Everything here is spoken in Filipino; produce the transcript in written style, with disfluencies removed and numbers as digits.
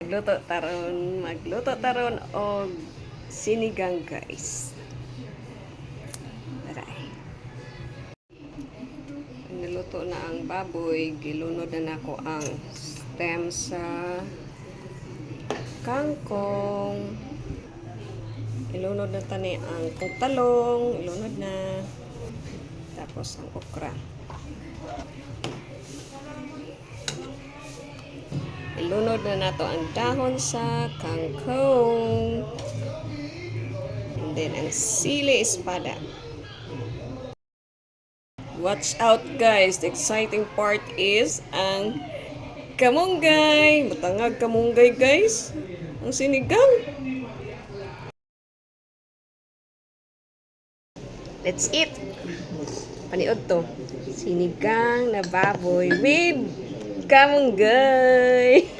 magluto taron og sinigang, guys. Tara. Niluto na ang baboy, gilunod na nako ang stem sa kangkong. Ilunod na tani ang talong, ilunod na. Tapos ang okra. Ilunod na nato ang dahon sa kangkong. And then ang sili espada. Watch out, guys. The exciting part is ang kamunggay. Matangag kamunggay, guys. Ang sinigang. Let's eat. Paniod to. Sinigang na baboy with kamunggay.